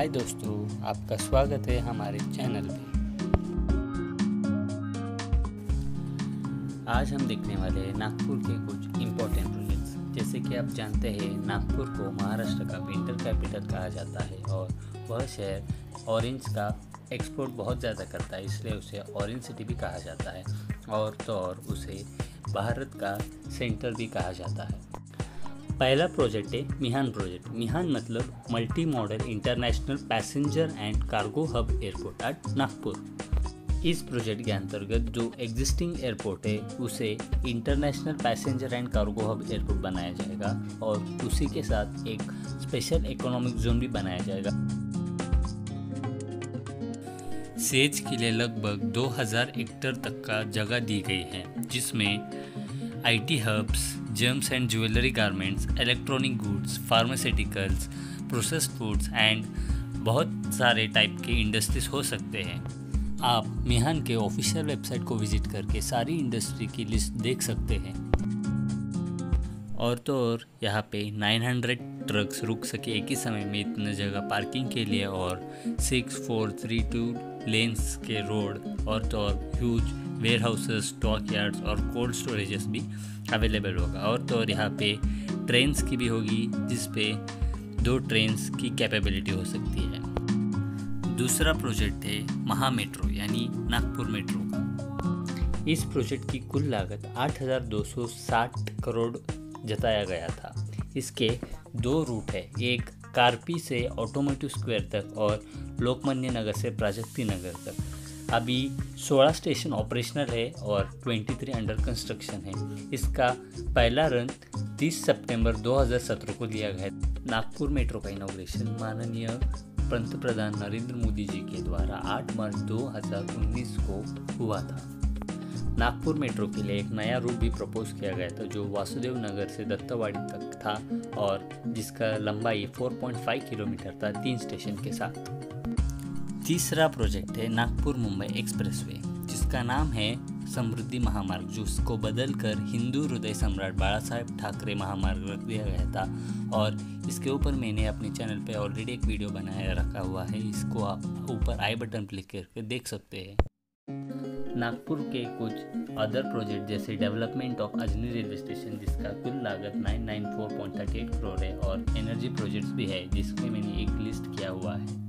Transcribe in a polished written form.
हाय दोस्तों, आपका स्वागत है हमारे चैनल पे। आज हम देखने वाले हैं नागपुर के कुछ इम्पोर्टेंट प्रोजेक्ट्स। जैसे कि आप जानते हैं, नागपुर को महाराष्ट्र का विंटर कैपिटल कहा जाता है और वह शहर ऑरेंज का एक्सपोर्ट बहुत ज़्यादा करता है, इसलिए उसे ऑरेंज सिटी भी कहा जाता है और उसे भारत का सेंटर भी कहा जाता है। पहला प्रोजेक्ट है मिहान प्रोजेक्ट। मिहान मतलब multi modal international passenger and cargo hub airport at Nagpur. इस प्रोजेक्ट के अंतर्गत जो एग्जिस्टिंग एयरपोर्ट है उसे international passenger and cargo hub airport बनाया जाएगा और उसी के साथ एक स्पेशल इकोनॉमिक जोन भी बनाया जाएगा। सेज के लिए लगभग 2000 हेक्टेयर तक का जगह दी गई है, जिसमें IT hubs, gems and jewellery garments, electronic goods, pharmaceuticals, processed foods and बहुत सारे टाइप के इंडस्ट्रीज हो सकते हैं। आप मिहान के ऑफिशियल वेबसाइट को विजिट करके सारी इंडस्ट्री की लिस्ट देख सकते हैं। और यहाँ पे 900 ट्रक्स रुक सके एक ही समय में, इतने जगह पार्किंग के लिए और 6432 लेन्स के रोड और huge warehouses, stock yards और कोल्ड स्टोरेजेस भी अवेलेबल होगा। और यहाँ पे ट्रेन्स की भी होगी, जिस पे 2 ट्रेन्स की कैपेबिलिटी हो सकती है। दूसरा प्रोजेक्ट है महा मेट्रो यानी नागपुर मेट्रो का। इस प्रोजेक्ट की कुल लागत 8,260 करोड़ जताया गया था। इसके 2 रूट है, एक कार्पी से ऑटोमोटिव स्क्वायर तक और लोकमान्य नगर से प्राजक्ति नगर तक। अभी 16 स्टेशन ऑपरेशनल है और 23 अंडर कंस्ट्रक्शन है। इसका पहला रन 30 सितंबर 2017 को लिया गया। नागपुर मेट्रो का इनॉग्रेशन माननीय पंतप्रधान नरेंद्र मोदी जी के द्वारा 8 मार्च 2019 को हुआ था। नागपुर मेट्रो के लिए एक नया रूट भी प्रपोज किया गया था, जो वासुदेव नगर से दत्तवाड़ी तक था और जिसका लंबाई 4.5 किलोमीटर था, 3 स्टेशन के साथ। तीसरा प्रोजेक्ट है नागपुर मुंबई एक्सप्रेसवे, जिसका नाम है समृद्धि महामार्ग, जिसको बदलकर हिंदू हृदय सम्राट बाला साहेब ठाकरे महामार्ग रख दिया गया था। और इसके ऊपर मैंने अपने चैनल पे ऑलरेडी एक वीडियो बनाया रखा हुआ है, इसको आप ऊपर आई बटन क्लिक करके देख सकते हैं। नागपुर के कुछ अदर प्रोजेक्ट जैसे development of Ajni railway station, जिसका कुल लागत 994.38 करोड़ है, और एनर्जी प्रोजेक्ट्स भी है, जिसमें मैंने एक लिस्ट किया हुआ है।